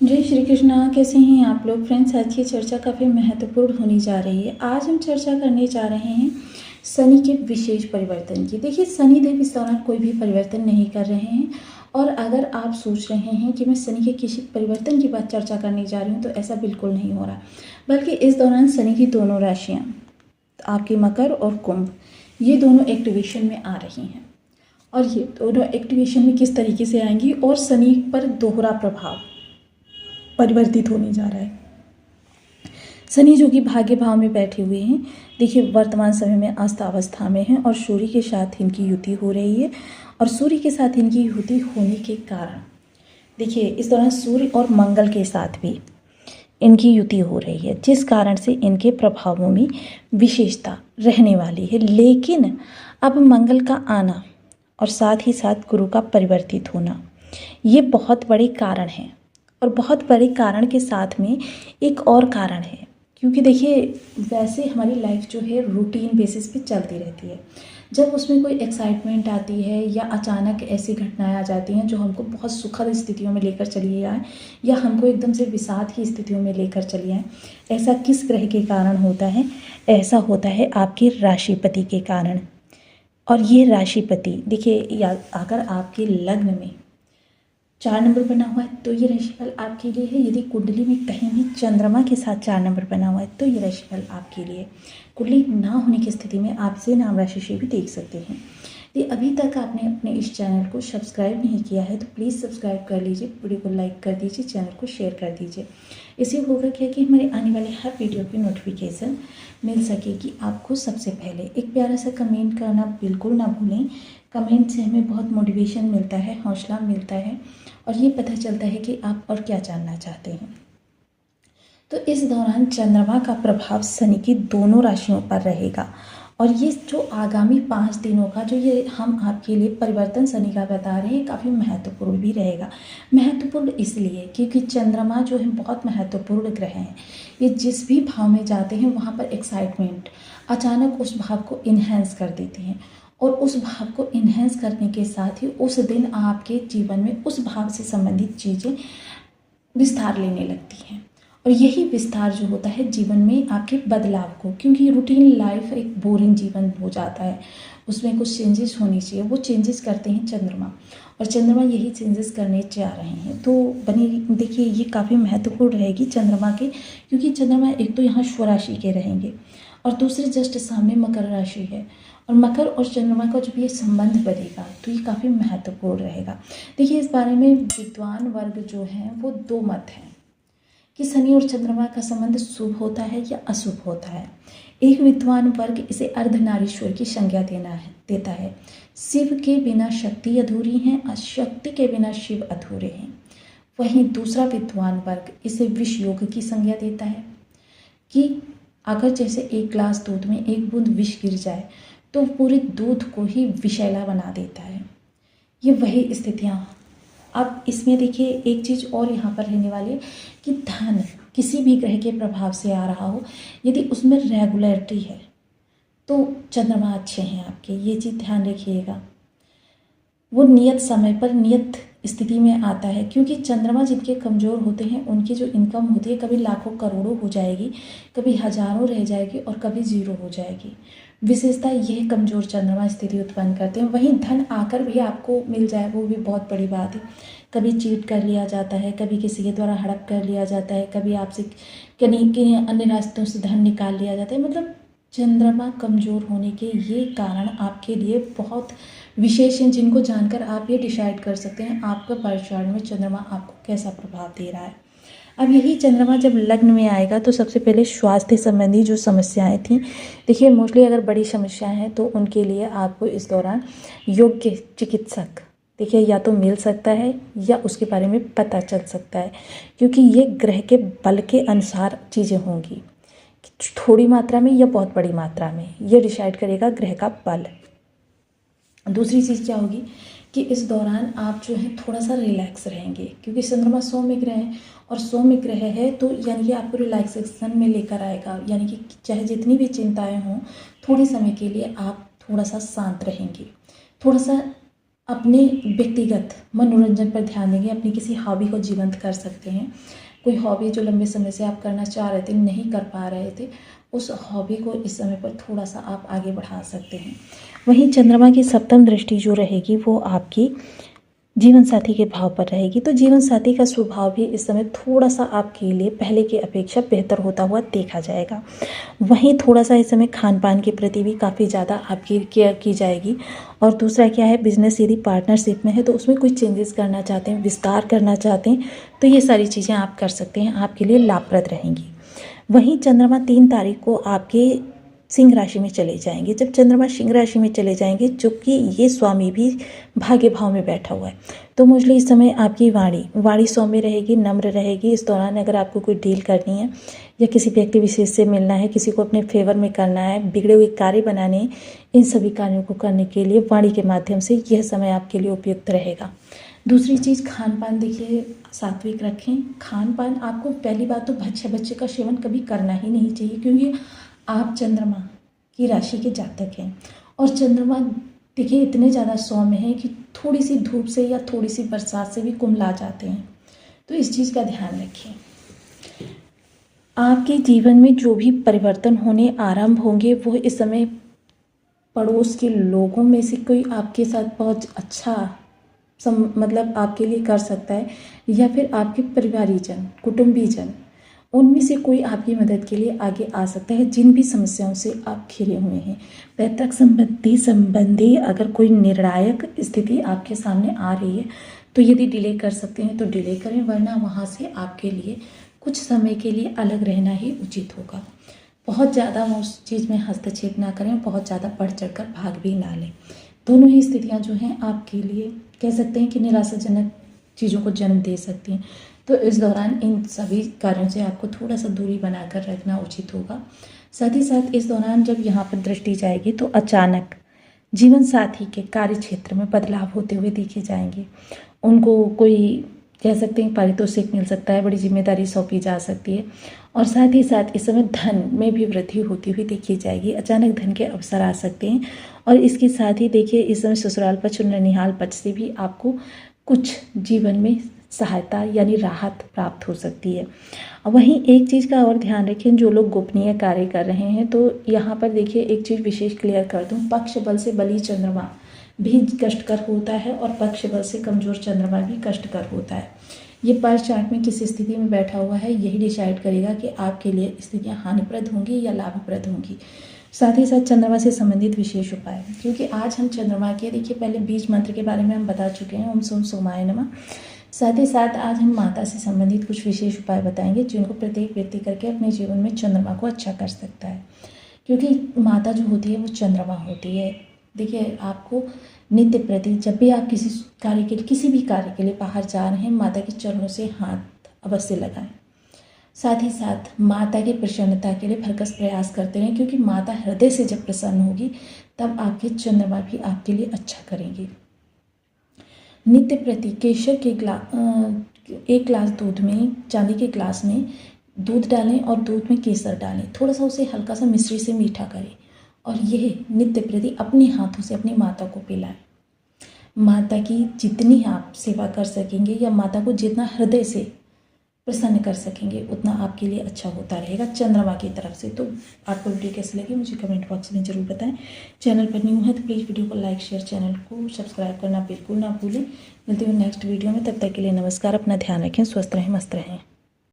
जय श्री कृष्णा। कैसे हैं आप लोग फ्रेंड्स। आज की चर्चा काफ़ी महत्वपूर्ण होने जा रही है। आज हम चर्चा करने जा रहे हैं शनि के विशेष परिवर्तन की। देखिए, शनि देव इस दौरान कोई भी परिवर्तन नहीं कर रहे हैं, और अगर आप सोच रहे हैं कि मैं शनि के किसी परिवर्तन की बात चर्चा करने जा रही हूँ तो ऐसा बिल्कुल नहीं हो रहा, बल्कि इस दौरान शनि की दोनों राशियाँ आपकी मकर और कुंभ, ये दोनों एक्टिवेशन में आ रही हैं। और ये दोनों एक्टिवेशन में किस तरीके से आएंगी और शनि पर दोहरा प्रभाव परिवर्तित होने जा रहा है। शनि जो कि भाग्य भाव में बैठे हुए हैं, देखिए वर्तमान समय में आस्थावस्था में हैं और सूर्य के साथ इनकी युति हो रही है। और सूर्य के साथ इनकी युति होने के कारण देखिए इस दौरान सूर्य और मंगल के साथ भी इनकी युति हो रही है, जिस कारण से इनके प्रभावों में विशेषता रहने वाली है। लेकिन अब मंगल का आना और साथ ही साथ गुरु का परिवर्तित होना, ये बहुत बड़े कारण हैं। और बहुत बड़े कारण के साथ में एक और कारण है, क्योंकि देखिए वैसे हमारी लाइफ जो है रूटीन बेसिस पे चलती रहती है। जब उसमें कोई एक्साइटमेंट आती है या अचानक ऐसी घटनाएं आ जाती हैं जो हमको बहुत सुखद स्थितियों में लेकर चली आए या हमको एकदम से विषाद की स्थितियों में लेकर चली आए, ऐसा किस ग्रह के कारण होता है? ऐसा होता है आपके राशिपति के कारण। और ये राशिपति देखिए, या अगर आपके लग्न में 4 नंबर बना हुआ है तो ये राशिफल आपके लिए है। यदि कुंडली में कहीं भी चंद्रमा के साथ 4 नंबर बना हुआ है तो ये राशिफल आपके लिए। कुंडली ना होने की स्थिति में आप इसे नाम राशि से भी देख सकते हैं। यदि अभी तक आपने अपने इस चैनल को सब्सक्राइब नहीं किया है तो प्लीज़ सब्सक्राइब कर लीजिए, वीडियो को लाइक कर दीजिए, चैनल को शेयर कर दीजिए। इससे होगा क्या कि हमारे आने वाले हर वीडियो की नोटिफिकेशन मिल सकेगी आपको सबसे पहले। एक प्यारा सा कमेंट करना बिल्कुल ना भूलें। कमेंट से हमें बहुत मोटिवेशन मिलता है, हौसला मिलता है और ये पता चलता है कि आप और क्या जानना चाहते हैं। तो इस दौरान चंद्रमा का प्रभाव शनि की दोनों राशियों पर रहेगा। और ये जो आगामी 5 दिनों का जो ये हम आपके लिए परिवर्तन शनि का बता रहे हैं, काफ़ी महत्वपूर्ण भी रहेगा। महत्वपूर्ण इसलिए क्योंकि चंद्रमा जो है बहुत महत्वपूर्ण ग्रह हैं। ये जिस भी भाव में जाते हैं वहाँ पर एक्साइटमेंट अचानक उस भाव को इन्हेंस कर देते हैं, और उस भाव को इन्हेंस करने के साथ ही उस दिन आपके जीवन में उस भाव से संबंधित चीज़ें विस्तार लेने लगती हैं। और यही विस्तार जो होता है जीवन में आपके बदलाव को, क्योंकि रूटीन लाइफ एक बोरिंग जीवन हो जाता है, उसमें कुछ चेंजेस होनी चाहिए, वो चेंजेस करते हैं चंद्रमा। और चंद्रमा यही चेंजेस करने जा रहे हैं। तो बनी देखिए ये काफ़ी महत्वपूर्ण रहेगी चंद्रमा के, क्योंकि चंद्रमा एक तो यहाँ स्वराशि के रहेंगे और दूसरे जस्ट सामने मकर राशि है। और मकर और चंद्रमा का जब ये संबंध बनेगा तो ये काफ़ी महत्वपूर्ण रहेगा। देखिए इस बारे में विद्वान वर्ग जो हैं वो दो मत हैं कि शनि और चंद्रमा का संबंध शुभ होता है या अशुभ होता है। एक विद्वान वर्ग इसे अर्धनारीश्वर की संज्ञा देता है। शिव के बिना शक्ति अधूरी है और शक्ति के बिना शिव अधूरे हैं। वहीं दूसरा विद्वान वर्ग इसे विष योग की संज्ञा देता है कि अगर जैसे एक गिलास दूध में एक बूंद विष गिर जाए तो पूरे दूध को ही विषैला बना देता है। ये वही स्थितियाँ। अब इसमें देखिए एक चीज़ और यहाँ पर रहने वाली है कि धन किसी भी ग्रह के प्रभाव से आ रहा हो, यदि उसमें रेगुलरिटी है तो चंद्रमा अच्छे हैं आपके, ये चीज़ ध्यान रखिएगा। वो नियत समय पर नियत स्थिति में आता है, क्योंकि चंद्रमा जिनके कमज़ोर होते हैं उनकी जो इनकम होती है कभी लाखों करोड़ों हो जाएगी, कभी हजारों रह जाएगी और कभी ज़ीरो हो जाएगी। विशेषता यह कमज़ोर चंद्रमा स्थिति उत्पन्न करते हैं। वहीं धन आकर भी आपको मिल जाए वो भी बहुत बड़ी बात है। कभी चीट कर लिया जाता है, कभी किसी के द्वारा हड़प कर लिया जाता है, कभी आपसे कहीं के अन्य रास्तों से धन निकाल लिया जाता है। मतलब चंद्रमा कमज़ोर होने के ये कारण आपके लिए बहुत विशेष हैं, जिनको जानकर आप ये डिसाइड कर सकते हैं आपका बर्थ चार्ट में चंद्रमा आपको कैसा प्रभाव दे रहा है। अब यही चंद्रमा जब लग्न में आएगा तो सबसे पहले स्वास्थ्य संबंधी जो समस्याएं थी, देखिए मोस्टली अगर बड़ी समस्याएं हैं तो उनके लिए आपको इस दौरान योग्य चिकित्सक देखिए या तो मिल सकता है या उसके बारे में पता चल सकता है, क्योंकि ये ग्रह के बल के अनुसार चीज़ें होंगी, थोड़ी मात्रा में या बहुत बड़ी मात्रा में, ये डिसाइड करेगा ग्रह का बल। दूसरी चीज़ क्या होगी कि इस दौरान आप जो है थोड़ा सा रिलैक्स रहेंगे, क्योंकि चंद्रमा सौम्य ग्रह है और सौम्य ग्रह है तो यानी कि आपको रिलैक्सेशन में लेकर आएगा। यानी कि चाहे जितनी भी चिंताएं हों, थोड़े समय के लिए आप थोड़ा सा शांत रहेंगे, थोड़ा सा अपने व्यक्तिगत मनोरंजन पर ध्यान देंगे, अपनी किसी हॉबी को जीवंत कर सकते हैं। कोई हॉबी जो लंबे समय से आप करना चाह रहे थे, नहीं कर पा रहे थे, उस हॉबी को इस समय पर थोड़ा सा आप आगे बढ़ा सकते हैं। वहीं चंद्रमा की सप्तम दृष्टि जो रहेगी वो आपकी जीवन साथी के भाव पर रहेगी, तो जीवन साथी का स्वभाव भी इस समय थोड़ा सा आपके लिए पहले की अपेक्षा बेहतर होता हुआ देखा जाएगा। वहीं थोड़ा सा इस समय खान पान के प्रति भी काफ़ी ज़्यादा आपकी केयर की जाएगी। और दूसरा क्या है, बिजनेस यदि पार्टनरशिप में है तो उसमें कोई चेंजेस करना चाहते हैं, विस्तार करना चाहते हैं, तो ये सारी चीज़ें आप कर सकते हैं, आपके लिए लाभप्रद रहेंगी। वहीं चंद्रमा 3 तारीख को आपके सिंह राशि में चले जाएंगे। जब चंद्रमा सिंह राशि में चले जाएंगे, चूँकि ये स्वामी भी भाग्य भाव में बैठा हुआ है, तो मुझे इस समय आपकी वाणी सौम्य रहेगी, नम्र रहेगी। इस दौरान अगर आपको कोई डील करनी है या किसी व्यक्ति विशेष से मिलना है, किसी को अपने फेवर में करना है, बिगड़े हुए कार्य बनाने हैं, इन सभी कार्यों को करने के लिए वाणी के माध्यम से यह समय आपके लिए उपयुक्त रहेगा। दूसरी चीज़, खान पान देखिए सात्विक रखें। खान पान आपको, पहली बात तो बच्चे का सेवन कभी करना ही नहीं चाहिए, क्योंकि आप चंद्रमा की राशि के जातक हैं और चंद्रमा देखिए इतने ज़्यादा सौम्य है कि थोड़ी सी धूप से या थोड़ी सी बरसात से भी कुम्हला जाते हैं, तो इस चीज़ का ध्यान रखें। आपके जीवन में जो भी परिवर्तन होने आरंभ होंगे वो इस समय पड़ोस के लोगों में से कोई आपके साथ बहुत अच्छा मतलब आपके लिए कर सकता है, या फिर आपके परिवारीजन, कुटुंबीजन, उनमें से कोई आपकी मदद के लिए आगे आ सकता है। जिन भी समस्याओं से आप घिरे हुए हैं, पैतृक संबंधी अगर कोई निर्णायक स्थिति आपके सामने आ रही है तो यदि डिले कर सकते हैं तो डिले करें, वरना वहाँ से आपके लिए कुछ समय के लिए अलग रहना ही उचित होगा। बहुत ज़्यादा उस चीज़ में हस्तक्षेप ना करें, बहुत ज़्यादा बढ़ चढ़कर भाग भी ना लें। दोनों ही स्थितियाँ जो हैं आपके लिए कह सकते हैं कि निराशाजनक चीज़ों को जन्म दे सकती हैं, तो इस दौरान इन सभी कार्यों से आपको थोड़ा सा दूरी बनाकर रखना उचित होगा। साथ ही साथ इस दौरान जब यहाँ पर दृष्टि जाएगी तो अचानक जीवन साथी के कार्य क्षेत्र में बदलाव होते हुए देखे जाएंगे। उनको कोई कह सकते हैं पारितोषिक मिल सकता है, बड़ी जिम्मेदारी सौंपी जा सकती है, और साथ ही साथ इस समय धन में भी वृद्धि होती हुई देखी जाएगी। अचानक धन के अवसर आ सकते हैं, और इसके साथ ही देखिए इस समय ससुराल पक्ष और ननिहाल पक्ष से भी आपको कुछ जीवन में सहायता यानी राहत प्राप्त हो सकती है। वहीं एक चीज़ का और ध्यान रखें, जो लोग गोपनीय कार्य कर रहे हैं, तो यहाँ पर देखिए एक चीज़ विशेष क्लियर कर दूँ, पक्ष बल से बली चंद्रमा भी कष्टकर होता है और पक्ष बल से कमजोर चंद्रमा भी कष्टकर होता है। ये पर चार्ट में किस स्थिति में बैठा हुआ है यही डिसाइड करेगा कि आपके लिए स्थितियाँ हानिप्रद होंगी या लाभप्रद होंगी। साथ ही साथ चंद्रमा से संबंधित विशेष उपाय, क्योंकि आज हम चंद्रमा के देखिए पहले बीज मंत्र के बारे में हम बता चुके हैं, ओम सोम सोमाय नमः। साथ ही साथ आज हम माता से संबंधित कुछ विशेष उपाय बताएंगे जिनको प्रत्येक व्यक्ति करके अपने जीवन में चंद्रमा को अच्छा कर सकता है, क्योंकि माता जो होती है वो चंद्रमा होती है। देखिए आपको नित्य प्रति जब भी आप किसी भी कार्य के लिए बाहर जा रहे हैं, माता के चरणों से हाथ अवश्य लगाएं। साथ ही साथ माता की प्रसन्नता के लिए भरकस प्रयास करते रहें, क्योंकि माता हृदय से जब प्रसन्न होगी तब आपके चंद्रमा भी आपके लिए अच्छा करेंगे। नित्य प्रति केसर के एक ग्लास दूध में, चांदी के ग्लास में दूध डालें और दूध में केसर डालें, थोड़ा सा उसे हल्का सा मिश्री से मीठा करें और यह नित्य प्रति अपने हाथों से अपनी माता को पिलाएं। माता की जितनी आप सेवा कर सकेंगे या माता को जितना हृदय से प्रसन्न कर सकेंगे उतना आपके लिए अच्छा होता रहेगा चंद्रमा की तरफ से। तो आपको वीडियो कैसी लगी मुझे कमेंट बॉक्स में ज़रूर बताएं। चैनल पर न्यू है तो प्लीज़ वीडियो को लाइक शेयर, चैनल को सब्सक्राइब करना बिल्कुल ना भूलें। मिलते हुए नेक्स्ट वीडियो में, तब तक के लिए नमस्कार। अपना ध्यान रखें, स्वस्थ रहें, मस्त रहें।